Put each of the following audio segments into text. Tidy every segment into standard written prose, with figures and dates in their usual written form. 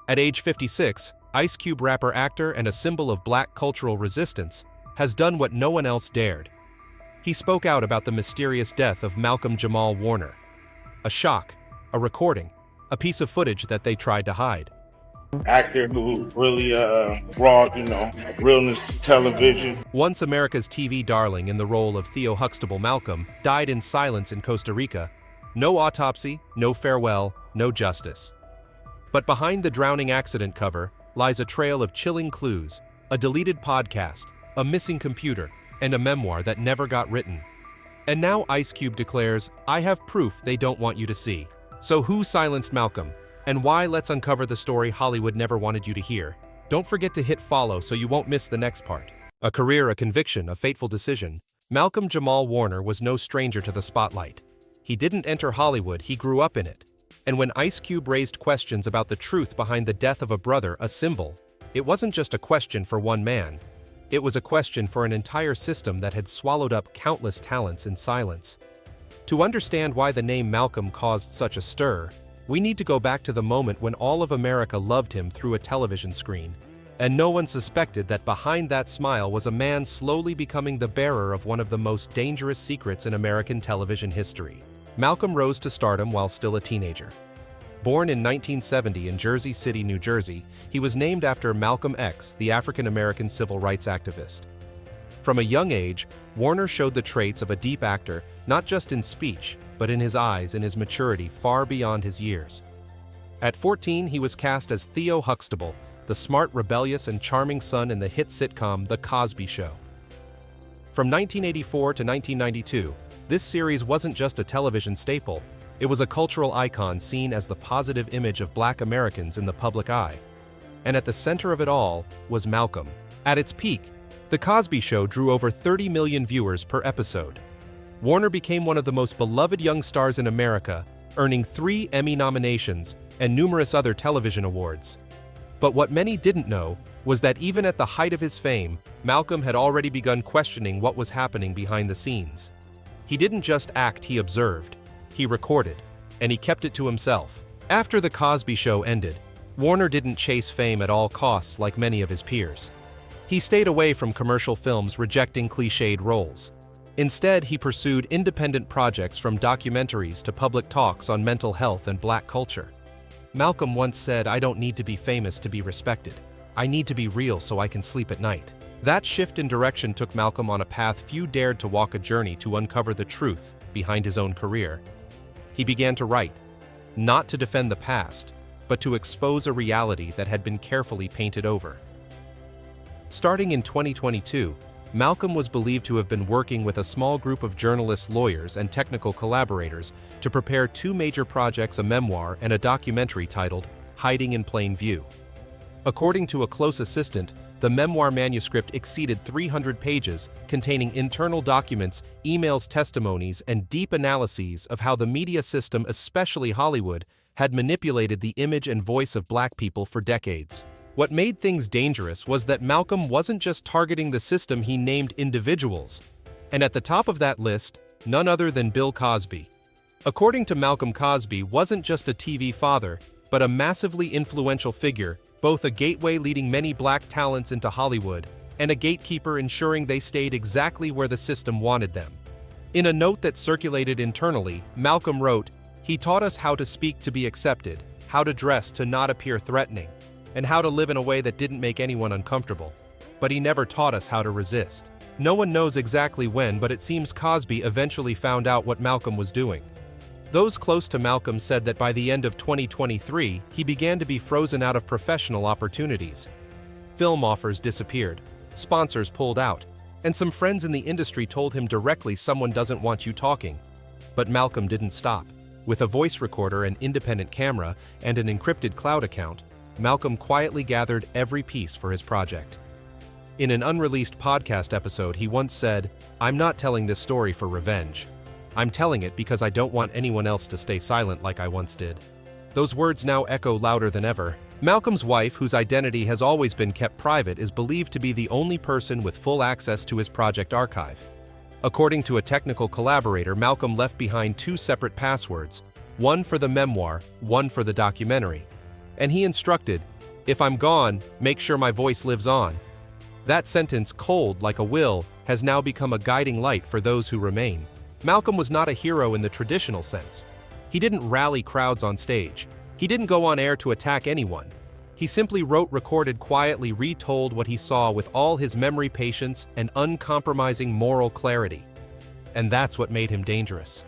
At age 56, Ice Cube rapper actor and a symbol of black cultural resistance has done what no one else dared. He spoke out about the mysterious death of Malcolm Jamal Warner. A shock, a recording, a piece of footage that they tried to hide. Actor who really brought, realness to television. Once America's TV darling in the role of Theo Huxtable Malcolm died in silence in Costa Rica. No autopsy, no farewell, no justice. But behind the drowning accident cover lies a trail of chilling clues, a deleted podcast, a missing computer, and a memoir that never got written. And now Ice Cube declares, "I have proof they don't want you to see." So who silenced Malcolm? And why? Let's uncover the story Hollywood never wanted you to hear. Don't forget to hit follow so you won't miss the next part. A career, a conviction, a fateful decision. Malcolm Jamal Warner was no stranger to the spotlight. He didn't enter Hollywood, he grew up in it. And when Ice Cube raised questions about the truth behind the death of a brother, a symbol, it wasn't just a question for one man. It was a question for an entire system that had swallowed up countless talents in silence. To understand why the name Malcolm caused such a stir, we need to go back to the moment when all of America loved him through a television screen. And no one suspected that behind that smile was a man slowly becoming the bearer of one of the most dangerous secrets in American television history. Malcolm rose to stardom while still a teenager. Born in 1970 in Jersey City, New Jersey, he was named after Malcolm X, the African-American civil rights activist. From a young age, Warner showed the traits of a deep actor, not just in speech, but in his eyes and his maturity far beyond his years. At 14, he was cast as Theo Huxtable, the smart, rebellious, and charming son in the hit sitcom The Cosby Show. From 1984 to 1992, this series wasn't just a television staple, it was a cultural icon seen as the positive image of Black Americans in the public eye. And at the center of it all was Malcolm. At its peak, The Cosby Show drew over 30 million viewers per episode. Warner became one of the most beloved young stars in America, earning 3 Emmy nominations and numerous other television awards. But what many didn't know was that even at the height of his fame, Malcolm had already begun questioning what was happening behind the scenes. He didn't just act, he observed, he recorded, and he kept it to himself. After The Cosby Show ended, Warner didn't chase fame at all costs like many of his peers. He stayed away from commercial films, rejecting cliched roles. Instead, he pursued independent projects from documentaries to public talks on mental health and Black culture. Malcolm once said, "I don't need to be famous to be respected. I need to be real so I can sleep at night." That shift in direction took Malcolm on a path few dared to walk, a journey to uncover the truth behind his own career. He began to write, not to defend the past, but to expose a reality that had been carefully painted over. Starting in 2022, Malcolm was believed to have been working with a small group of journalists, lawyers, and technical collaborators to prepare 2 major projects, a memoir and a documentary titled Hiding in Plain View. According to a close assistant, the memoir manuscript exceeded 300 pages, containing internal documents, emails, testimonies, and deep analyses of how the media system, especially Hollywood, had manipulated the image and voice of Black people for decades. What made things dangerous was that Malcolm wasn't just targeting the system, he named individuals. And at the top of that list, none other than Bill Cosby. According to Malcolm, Cosby wasn't just a TV father, but a massively influential figure, both a gateway leading many Black talents into Hollywood, and a gatekeeper ensuring they stayed exactly where the system wanted them. In a note that circulated internally, Malcolm wrote, "He taught us how to speak to be accepted, how to dress to not appear threatening, and how to live in a way that didn't make anyone uncomfortable. But he never taught us how to resist." No one knows exactly when, but it seems Cosby eventually found out what Malcolm was doing. Those close to Malcolm said that by the end of 2023, he began to be frozen out of professional opportunities. Film offers disappeared, sponsors pulled out, and some friends in the industry told him directly, "Someone doesn't want you talking." But Malcolm didn't stop. With a voice recorder, an independent camera, and an encrypted cloud account, Malcolm quietly gathered every piece for his project. In an unreleased podcast episode, he once said, "I'm not telling this story for revenge. I'm telling it because I don't want anyone else to stay silent like I once did." Those words now echo louder than ever. Malcolm's wife, whose identity has always been kept private, is believed to be the only person with full access to his project archive. According to a technical collaborator, Malcolm left behind 2 separate passwords, one for the memoir, one for the documentary. And he instructed, If I'm gone, make sure my voice lives on. That sentence, cold like a will, has now become a guiding light for those who remain. Malcolm was not a hero in the traditional sense. He didn't rally crowds on stage. He didn't go on air to attack anyone. He simply wrote, recorded, quietly retold what he saw with all his memory patience and uncompromising moral clarity. And that's what made him dangerous.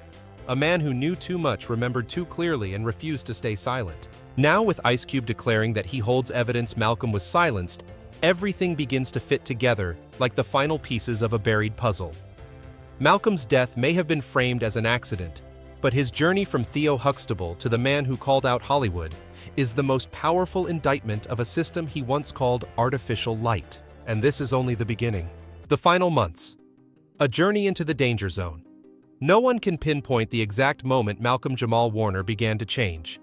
A man who knew too much, remembered too clearly, and refused to stay silent. Now, with Ice Cube declaring that he holds evidence Malcolm was silenced, everything begins to fit together like the final pieces of a buried puzzle. Malcolm's death may have been framed as an accident, but his journey from Theo Huxtable to the man who called out Hollywood is the most powerful indictment of a system he once called artificial light. And this is only the beginning. The final months. A journey into the danger zone. No one can pinpoint the exact moment Malcolm Jamal Warner began to change.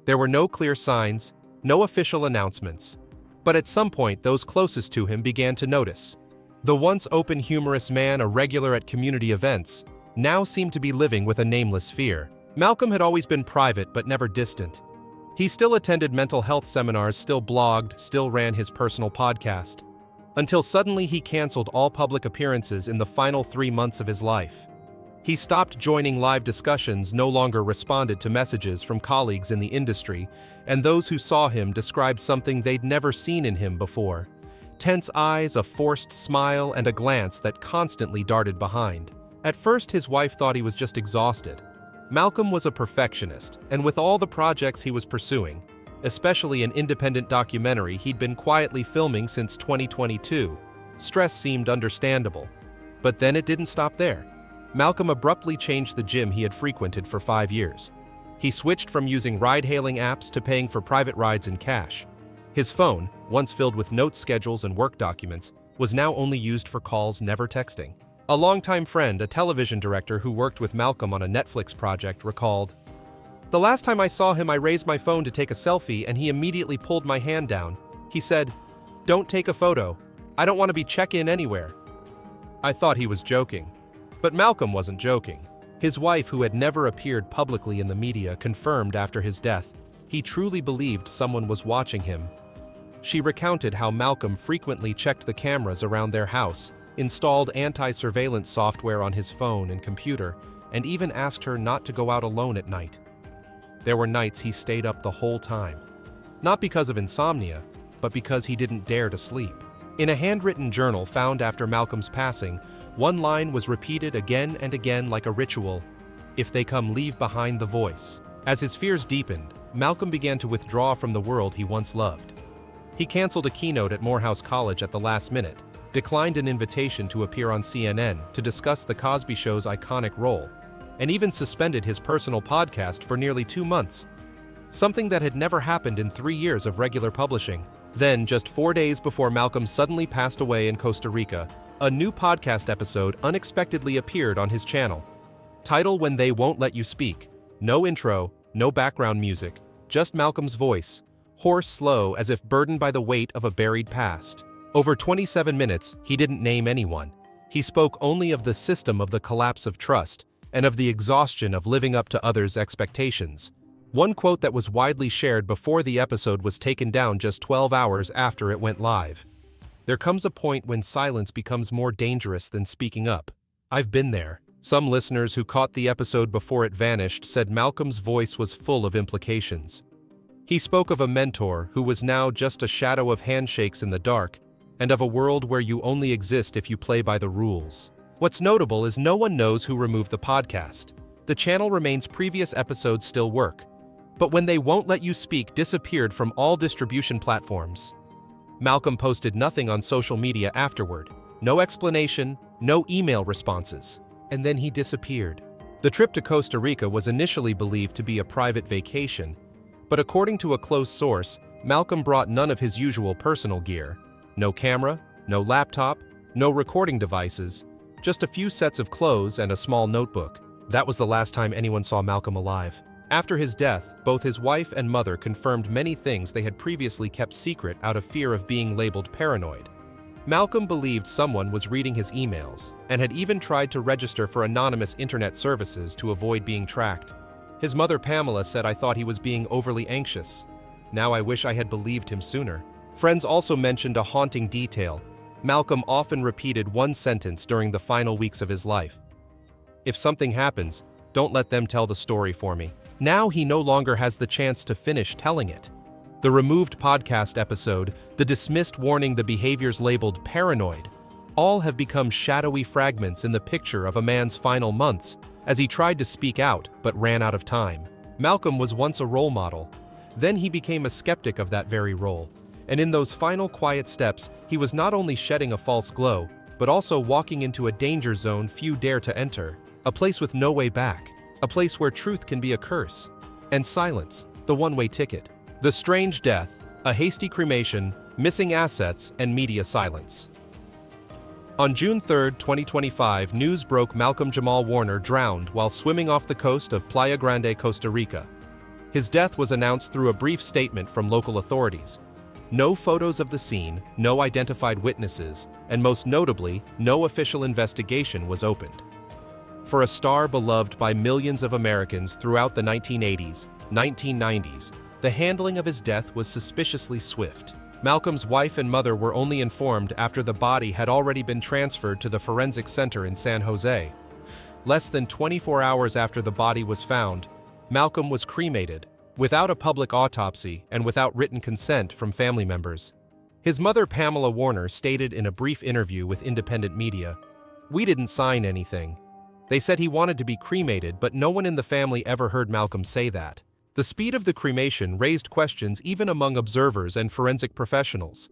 There were no clear signs, no official announcements. But at some point, those closest to him began to notice. The once open, humorous man, a regular at community events, now seemed to be living with a nameless fear. Malcolm had always been private but never distant. He still attended mental health seminars, still blogged, still ran his personal podcast. Until suddenly he canceled all public appearances in the final 3 months of his life. He stopped joining live discussions, no longer responded to messages from colleagues in the industry, and those who saw him described something they'd never seen in him before. Tense eyes, a forced smile, and a glance that constantly darted behind. At first, his wife thought he was just exhausted. Malcolm was a perfectionist, and with all the projects he was pursuing, especially an independent documentary he'd been quietly filming since 2022, stress seemed understandable. But then it didn't stop there. Malcolm abruptly changed the gym he had frequented for 5 years. He switched from using ride-hailing apps to paying for private rides in cash. His phone, once filled with note schedules and work documents, was now only used for calls, never texting. A longtime friend, a television director who worked with Malcolm on a Netflix project, recalled, "The last time I saw him, I raised my phone to take a selfie and he immediately pulled my hand down. He said, 'Don't take a photo. I don't want to be check-in anywhere.'" I thought he was joking. But Malcolm wasn't joking. His wife, who had never appeared publicly in the media, confirmed after his death he truly believed someone was watching him. She recounted how Malcolm frequently checked the cameras around their house, installed anti-surveillance software on his phone and computer, and even asked her not to go out alone at night. There were nights he stayed up the whole time. Not because of insomnia, but because he didn't dare to sleep. In a handwritten journal found after Malcolm's passing, one line was repeated again and again like a ritual: "If they come, leave behind the voice." As his fears deepened, Malcolm began to withdraw from the world he once loved. He canceled a keynote at Morehouse College at the last minute, declined an invitation to appear on CNN to discuss The Cosby Show's iconic role, and even suspended his personal podcast for nearly 2 months, something that had never happened in 3 years of regular publishing. Then, just 4 days before Malcolm suddenly passed away in Costa Rica, a new podcast episode unexpectedly appeared on his channel. Title: When They Won't Let You Speak. No intro, no background music, just Malcolm's voice, hoarse, slow, as if burdened by the weight of a buried past. Over 27 minutes, he didn't name anyone. He spoke only of the system, of the collapse of trust, and of the exhaustion of living up to others' expectations. One quote that was widely shared before the episode was taken down just 12 hours after it went live. "There comes a point when silence becomes more dangerous than speaking up. I've been there." Some listeners who caught the episode before it vanished said Malcolm's voice was full of implications. He spoke of a mentor who was now just a shadow of handshakes in the dark, and of a world where you only exist if you play by the rules. What's notable is no one knows who removed the podcast. The channel remains, previous episodes still work. But When They Won't Let You Speak disappeared from all distribution platforms. Malcolm posted nothing on social media afterward. No explanation, no email responses. And then he disappeared. The trip to Costa Rica was initially believed to be a private vacation, but according to a close source, Malcolm brought none of his usual personal gear. No camera, no laptop, no recording devices, just a few sets of clothes and a small notebook. That was the last time anyone saw Malcolm alive. After his death, both his wife and mother confirmed many things they had previously kept secret out of fear of being labeled paranoid. Malcolm believed someone was reading his emails, and had even tried to register for anonymous internet services to avoid being tracked. His mother Pamela said, "I thought he was being overly anxious." Now I wish I had believed him sooner." Friends also mentioned a haunting detail. Malcolm often repeated one sentence during the final weeks of his life: "If something happens, don't let them tell the story for me." Now he no longer has the chance to finish telling it. The removed podcast episode, the dismissed warning, the behaviors labeled paranoid, all have become shadowy fragments in the picture of a man's final months as he tried to speak out but ran out of time. Malcolm was once a role model. Then he became a skeptic of that very role. And in those final quiet steps, he was not only shedding a false glow, but also walking into a danger zone few dare to enter, a place with no way back, a place where truth can be a curse, and silence, the one-way ticket. The strange death, a hasty cremation, missing assets, and media silence. On June 3, 2025, news broke Malcolm Jamal Warner drowned while swimming off the coast of Playa Grande, Costa Rica. His death was announced through a brief statement from local authorities. No photos of the scene, no identified witnesses, and most notably, no official investigation was opened. For a star beloved by millions of Americans throughout the 1980s, 1990s, the handling of his death was suspiciously swift. Malcolm's wife and mother were only informed after the body had already been transferred to the forensic center in San Jose. Less than 24 hours after the body was found, Malcolm was cremated, without a public autopsy and without written consent from family members. His mother, Pamela Warner, stated in a brief interview with independent media, "We didn't sign anything. They said he wanted to be cremated, but no one in the family ever heard Malcolm say that." The speed of the cremation raised questions even among observers and forensic professionals.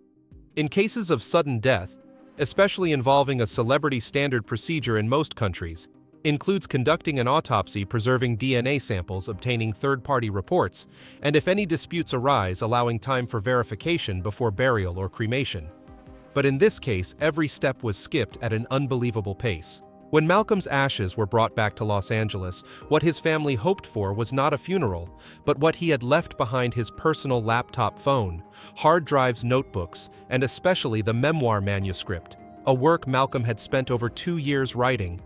In cases of sudden death, especially involving a celebrity, standard procedure in most countries includes conducting an autopsy, preserving DNA samples, obtaining third-party reports, and if any disputes arise, allowing time for verification before burial or cremation. But in this case, every step was skipped at an unbelievable pace. When Malcolm's ashes were brought back to Los Angeles, what his family hoped for was not a funeral, but what he had left behind: his personal laptop phone, hard drives, notebooks, and especially the memoir manuscript, a work Malcolm had spent over 2 years writing.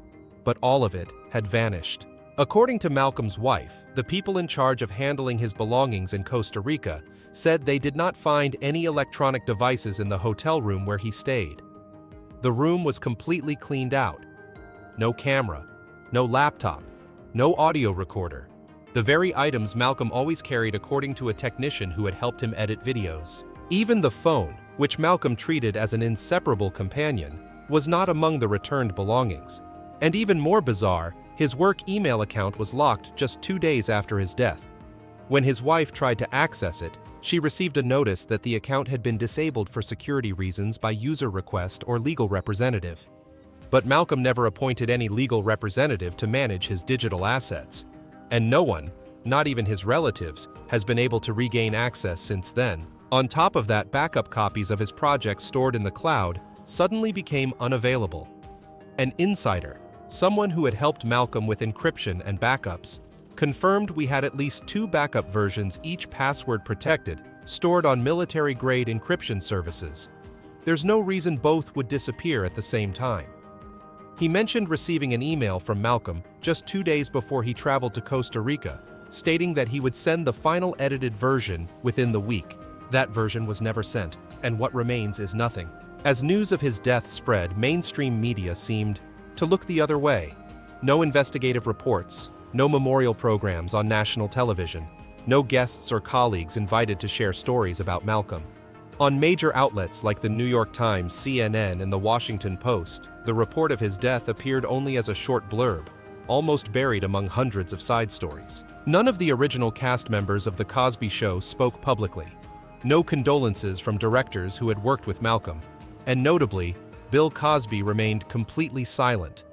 But all of it had vanished. According to Malcolm's wife, the people in charge of handling his belongings in Costa Rica said they did not find any electronic devices in the hotel room where he stayed. The room was completely cleaned out. No camera, no laptop, no audio recorder. The very items Malcolm always carried, according to a technician who had helped him edit videos. Even the phone, which Malcolm treated as an inseparable companion, was not among the returned belongings. And even more bizarre, his work email account was locked just 2 days after his death. When his wife tried to access it, she received a notice that the account had been disabled for security reasons by user request or legal representative. But Malcolm never appointed any legal representative to manage his digital assets. And no one, not even his relatives, has been able to regain access since then. On top of that, backup copies of his projects stored in the cloud suddenly became unavailable. An insider, someone who had helped Malcolm with encryption and backups, confirmed we had at least 2 backup versions, each password protected, stored on military-grade encryption services. There's no reason both would disappear at the same time. He mentioned receiving an email from Malcolm just 2 days before he traveled to Costa Rica, stating that he would send the final edited version within the week. That version was never sent, and what remains is nothing. As news of his death spread, mainstream media seemed to look the other way. No investigative reports, no memorial programs on national television, no guests or colleagues invited to share stories about Malcolm. On major outlets like the New York Times, CNN, and the Washington Post, the report of his death appeared only as a short blurb, almost buried among hundreds of side stories. None of the original cast members of The Cosby Show spoke publicly. No condolences from directors who had worked with Malcolm. And notably, Bill Cosby remained completely silent.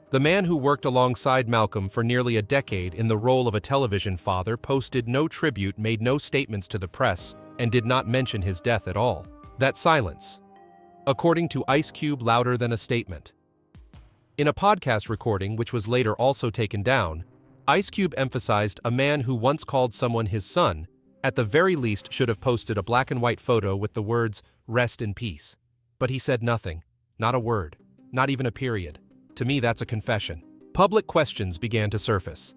The man who worked alongside Malcolm for nearly a decade in the role of a television father posted no tribute, made no statements to the press, and did not mention his death at all. That silence, according to Ice Cube, louder than a statement. In a podcast recording, which was later also taken down, Ice Cube emphasized a man who once called someone his son, at the very least should have posted a black and white photo with the words, "Rest in peace." But he said nothing, not a word, not even a period. To me, that's a confession. Public questions began to surface.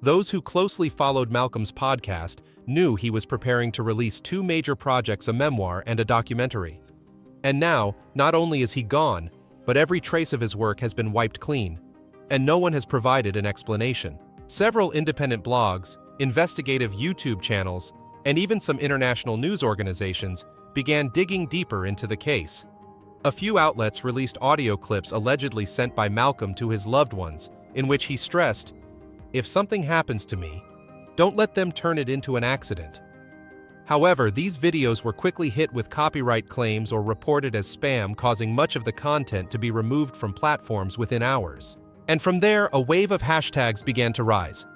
Those who closely followed Malcolm's podcast knew he was preparing to release two major projects, a memoir and a documentary. And now, not only is he gone, but every trace of his work has been wiped clean, and no one has provided an explanation. Several independent blogs, investigative YouTube channels, and even some international news organizations began digging deeper into the case. A few outlets released audio clips allegedly sent by Malcolm to his loved ones, in which he stressed, "If something happens to me, don't let them turn it into an accident." However, these videos were quickly hit with copyright claims or reported as spam, causing much of the content to be removed from platforms within hours. And from there, a wave of hashtags began to rise.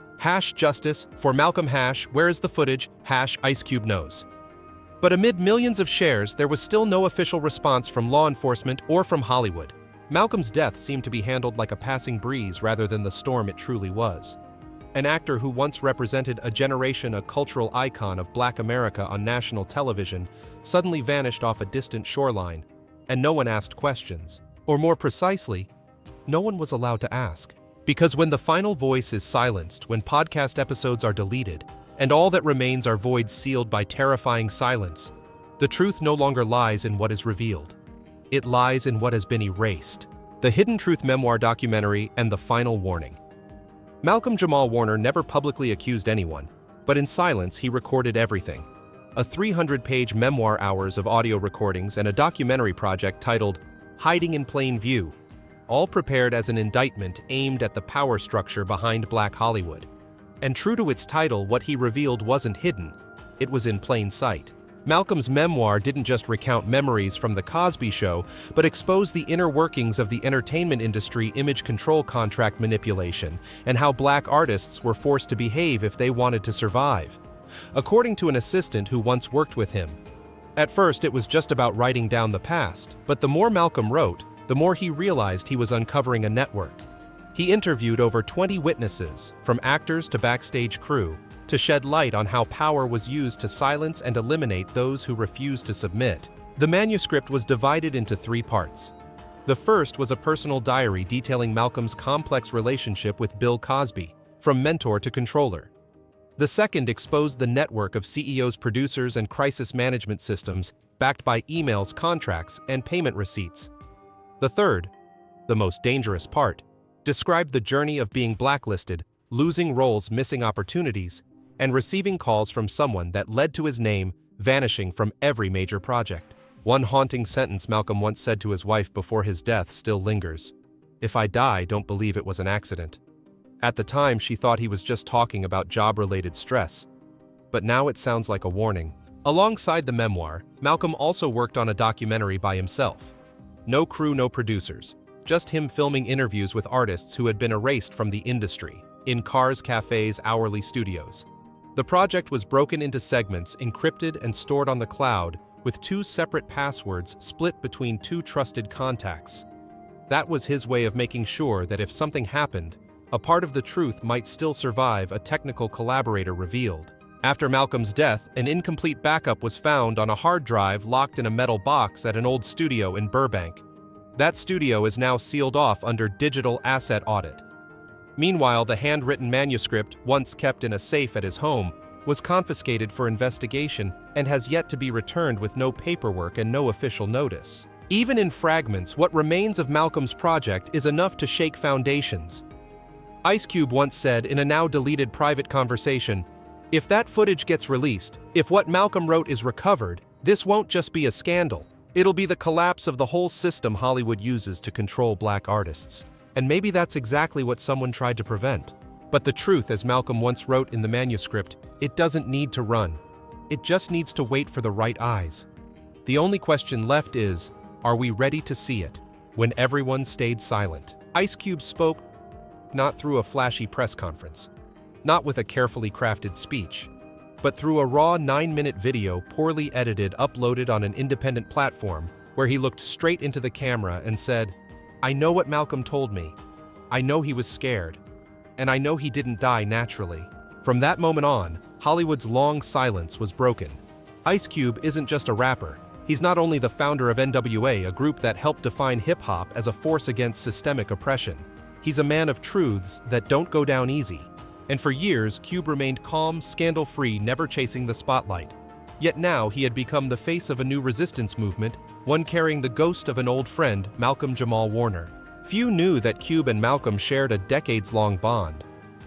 #Justice, for Malcolm, #Where is the footage, #Ice Cube knows. But amid millions of shares, there was still no official response from law enforcement or from Hollywood. Malcolm's death seemed to be handled like a passing breeze rather than the storm it truly was. An actor who once represented a generation, a cultural icon of Black America on national television, suddenly vanished off a distant shoreline, and no one asked questions. Or more precisely, no one was allowed to ask. Because when the final voice is silenced, when podcast episodes are deleted, and all that remains are voids sealed by terrifying silence, the truth no longer lies in what is revealed. It lies in what has been erased. The Hidden Truth memoir documentary and the final warning. Malcolm Jamal Warner never publicly accused anyone, but in silence he recorded everything. A 300-page memoir, hours of audio recordings, and a documentary project titled Hiding in Plain View, all prepared as an indictment aimed at the power structure behind Black Hollywood. And true to its title, what he revealed wasn't hidden, it was in plain sight. Malcolm's memoir didn't just recount memories from The Cosby Show, but exposed the inner workings of the entertainment industry, image control, contract manipulation, and how Black artists were forced to behave if they wanted to survive. According to an assistant who once worked with him, at first it was just about writing down the past, but the more Malcolm wrote, the more he realized he was uncovering a network. He interviewed over 20 witnesses, from actors to backstage crew, to shed light on how power was used to silence and eliminate those who refused to submit. The manuscript was divided into 3 parts. The first was a personal diary detailing Malcolm's complex relationship with Bill Cosby, from mentor to controller. The second exposed the network of CEOs, producers, and crisis management systems backed by emails, contracts, and payment receipts. The third, the most dangerous part, described the journey of being blacklisted, losing roles, missing opportunities, and receiving calls from someone that led to his name vanishing from every major project. One haunting sentence Malcolm once said to his wife before his death still lingers: "If I die, don't believe it was an accident." At the time, she thought he was just talking about job-related stress, but now it sounds like a warning. Alongside the memoir, Malcolm also worked on a documentary by himself. No crew, no producers, just him filming interviews with artists who had been erased from the industry, in cars, cafes, hourly studios. The project was broken into segments, encrypted and stored on the cloud, with 2 separate passwords split between 2 trusted contacts. That was his way of making sure that if something happened, a part of the truth might still survive, a technical collaborator revealed. After Malcolm's death, an incomplete backup was found on a hard drive locked in a metal box at an old studio in Burbank. That studio is now sealed off under digital asset audit. Meanwhile, the handwritten manuscript, once kept in a safe at his home, was confiscated for investigation and has yet to be returned with no paperwork and no official notice. Even in fragments, what remains of Malcolm's project is enough to shake foundations. Ice Cube once said in a now-deleted private conversation, "If that footage gets released, if what Malcolm wrote is recovered, this won't just be a scandal. It'll be the collapse of the whole system Hollywood uses to control Black artists." And maybe that's exactly what someone tried to prevent. But the truth, as Malcolm once wrote in the manuscript, it doesn't need to run. It just needs to wait for the right eyes. The only question left is, are we ready to see it? When everyone stayed silent, Ice Cube spoke, not through a flashy press conference, not with a carefully crafted speech, but through a raw 9-minute video poorly edited, uploaded on an independent platform, where he looked straight into the camera and said, "I know what Malcolm told me. I know he was scared. And I know he didn't die naturally." From that moment on, Hollywood's long silence was broken. Ice Cube isn't just a rapper. He's not only the founder of NWA, a group that helped define hip-hop as a force against systemic oppression. He's a man of truths that don't go down easy. And for years, Cube remained calm, scandal-free, never chasing the spotlight. Yet now he had become the face of a new resistance movement, one carrying the ghost of an old friend, Malcolm Jamal Warner. Few knew that Cube and Malcolm shared a decades-long bond.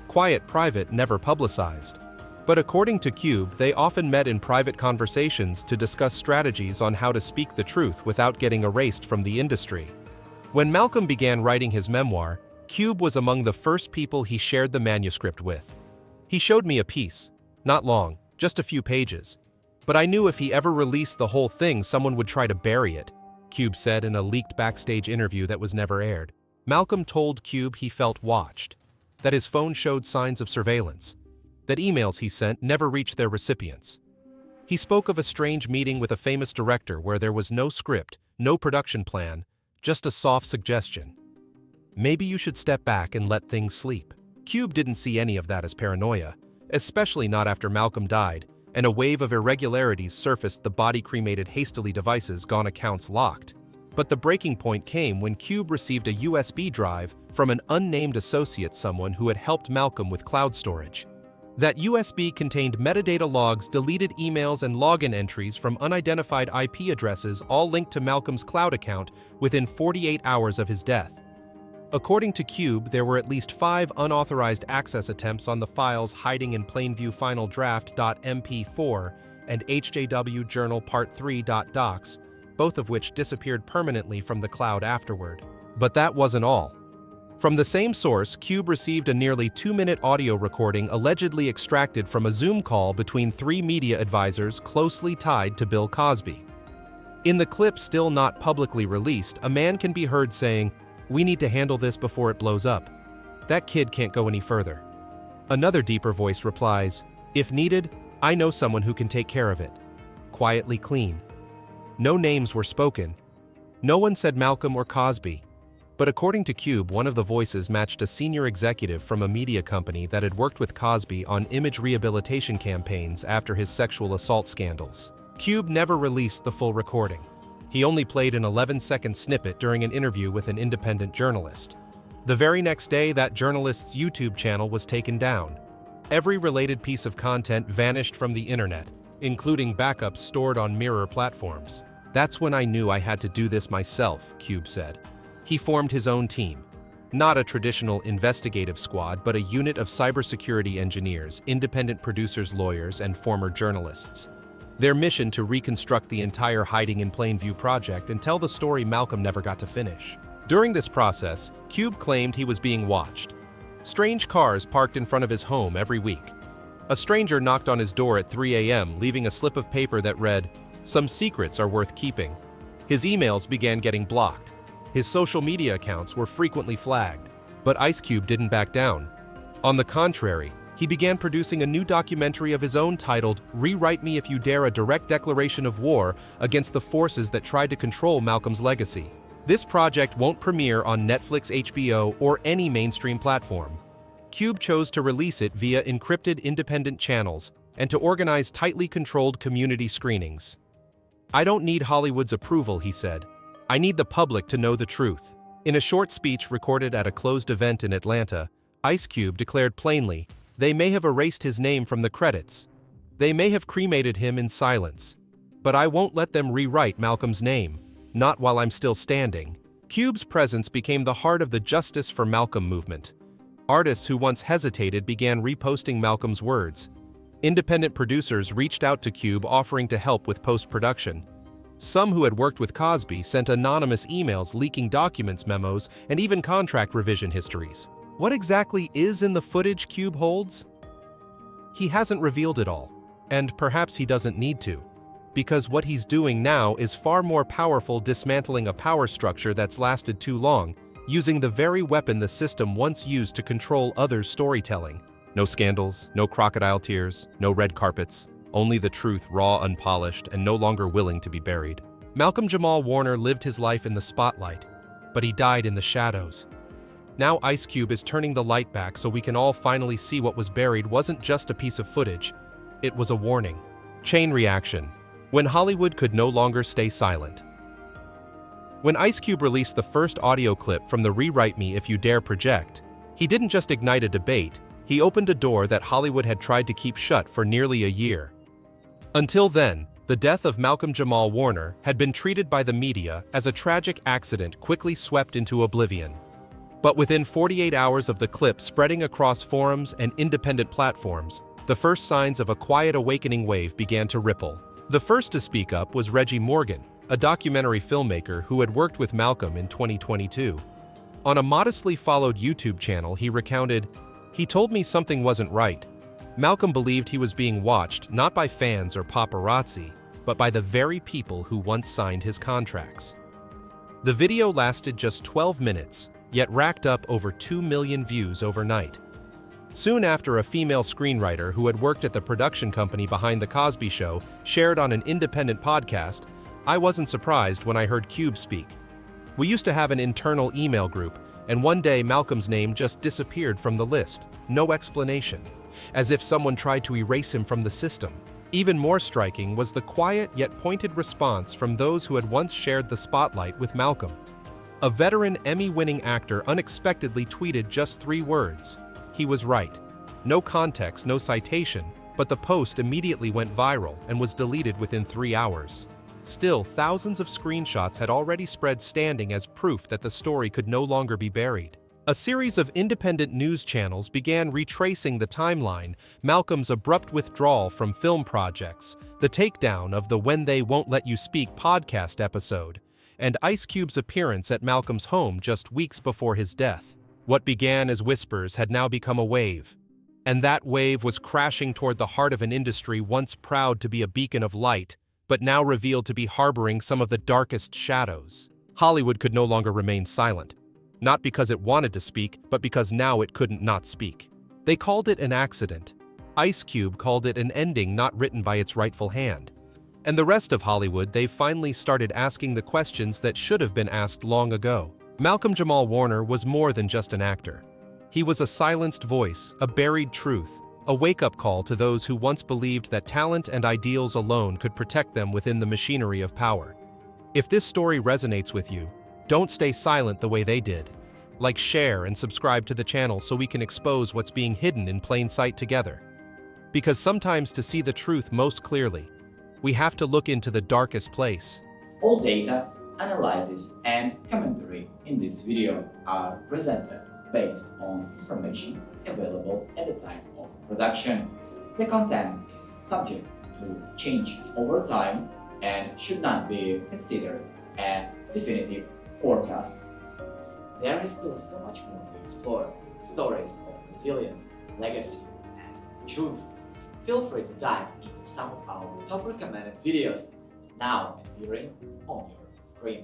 Quiet, private, never publicized. But according to Cube, they often met in private conversations to discuss strategies on how to speak the truth without getting erased from the industry. When Malcolm began writing his memoir, Cube was among the first people he shared the manuscript with. He showed me a piece. Not long, just a few pages. But I knew if he ever released the whole thing, someone would try to bury it, Cube said in a leaked backstage interview that was never aired. Malcolm told Cube he felt watched, that his phone showed signs of surveillance, that emails he sent never reached their recipients. He spoke of a strange meeting with a famous director where there was no script, no production plan, just a soft suggestion. Maybe you should step back and let things sleep. Cube didn't see any of that as paranoia, especially not after Malcolm died, and a wave of irregularities surfaced, the body cremated hastily, devices gone, accounts locked. But the breaking point came when Cube received a USB drive from an unnamed associate, someone who had helped Malcolm with cloud storage. That USB contained metadata logs, deleted emails, and login entries from unidentified IP addresses, all linked to Malcolm's cloud account within 48 hours of his death. According to Cube, there were at least 5 unauthorized access attempts on the files hiding in Plainview Final Draft.mp4 and HJW Journal Part 3.docs, both of which disappeared permanently from the cloud afterward. But that wasn't all. From the same source, Cube received a nearly 2-minute audio recording allegedly extracted from a Zoom call between 3 media advisors closely tied to Bill Cosby. In the clip, still not publicly released, a man can be heard saying, "We need to handle this before it blows up. That kid can't go any further." Another deeper voice replies, "If needed, I know someone who can take care of it." Quietly clean. No names were spoken. No one said Malcolm or Cosby. But according to Cube, one of the voices matched a senior executive from a media company that had worked with Cosby on image rehabilitation campaigns after his sexual assault scandals. Cube never released the full recording. He only played an 11-second snippet during an interview with an independent journalist. The very next day, that journalist's YouTube channel was taken down. Every related piece of content vanished from the internet, including backups stored on mirror platforms. "That's when I knew I had to do this myself," Cube said. He formed his own team. Not a traditional investigative squad, but a unit of cybersecurity engineers, independent producers, lawyers, and former journalists. Their mission to reconstruct the entire Hiding in Plain View project and tell the story Malcolm never got to finish. During this process, Cube claimed he was being watched. Strange cars parked in front of his home every week. A stranger knocked on his door at 3 a.m., leaving a slip of paper that read, "Some secrets are worth keeping." His emails began getting blocked. His social media accounts were frequently flagged. But Ice Cube didn't back down. On the contrary, he began producing a new documentary of his own titled "Rewrite Me If You Dare," a direct declaration of war against the forces that tried to control Malcolm's legacy. This project won't premiere on Netflix, HBO, or any mainstream platform. Cube chose to release it via encrypted independent channels and to organize tightly controlled community screenings. "I don't need Hollywood's approval," he said. "I need the public to know the truth." In a short speech recorded at a closed event in Atlanta, Ice Cube declared plainly, "They may have erased his name from the credits. They may have cremated him in silence. But I won't let them rewrite Malcolm's name, not while I'm still standing." Cube's presence became the heart of the Justice for Malcolm movement. Artists who once hesitated began reposting Malcolm's words. Independent producers reached out to Cube offering to help with post-production. Some who had worked with Cosby sent anonymous emails leaking documents, memos, and even contract revision histories. What exactly is in the footage Cube holds? He hasn't revealed it all, and perhaps he doesn't need to, because what he's doing now is far more powerful, dismantling a power structure that's lasted too long, using the very weapon the system once used to control others' storytelling. No scandals, no crocodile tears, no red carpets. Only the truth, raw, unpolished, and no longer willing to be buried. Malcolm Jamal Warner lived his life in the spotlight, but he died in the shadows. Now Ice Cube is turning the light back so we can all finally see what was buried wasn't just a piece of footage. It was a warning. Chain reaction. When Hollywood could no longer stay silent. When Ice Cube released the first audio clip from the Rewrite Me If You Dare project, he didn't just ignite a debate, He opened a door that Hollywood had tried to keep shut for nearly a year. Until then, the death of Malcolm Jamal Warner had been treated by the media as a tragic accident quickly swept into oblivion. But within 48 hours of the clip spreading across forums and independent platforms, the first signs of a quiet awakening wave began to ripple. The first to speak up was Reggie Morgan, a documentary filmmaker who had worked with Malcolm in 2022. On a modestly followed YouTube channel, he recounted, "He told me something wasn't right. Malcolm believed he was being watched not by fans or paparazzi, but by the very people who once signed his contracts." The video lasted just 12 minutes, yet racked up over 2 million views overnight. Soon after, a female screenwriter who had worked at the production company behind The Cosby Show shared on an independent podcast, "I wasn't surprised when I heard Cube speak. We used to have an internal email group, and one day Malcolm's name just disappeared from the list, no explanation, as if someone tried to erase him from the system." Even more striking was the quiet yet pointed response from those who had once shared the spotlight with Malcolm. A veteran Emmy-winning actor unexpectedly tweeted just 3 words, "He was right." No context, no citation, but the post immediately went viral and was deleted within 3 hours. Still, thousands of screenshots had already spread, standing as proof that the story could no longer be buried. A series of independent news channels began retracing the timeline: Malcolm's abrupt withdrawal from film projects, the takedown of the When They Won't Let You Speak podcast episode, and Ice Cube's appearance at Malcolm's home just weeks before his death. What began as whispers had now become a wave, and that wave was crashing toward the heart of an industry once proud to be a beacon of light, but now revealed to be harboring some of the darkest shadows. Hollywood could no longer remain silent, not because it wanted to speak, but because now it couldn't not speak. They called it an accident. Ice Cube called it an ending not written by its rightful hand. And the rest of Hollywood, they've finally started asking the questions that should have been asked long ago. Malcolm Jamal Warner was more than just an actor. He was a silenced voice, a buried truth, a wake-up call to those who once believed that talent and ideals alone could protect them within the machinery of power. If this story resonates with you, don't stay silent the way they did. Like, share, and subscribe to the channel so we can expose what's being hidden in plain sight together. Because sometimes to see the truth most clearly, we have to look into the darkest place. All data, analysis, and commentary in this video are presented based on information available at the time of production. The content is subject to change over time and should not be considered a definitive forecast. There is still so much more to explore: stories of resilience, legacy, and truth. Feel free to dive into some of our top recommended videos now appearing on your screen.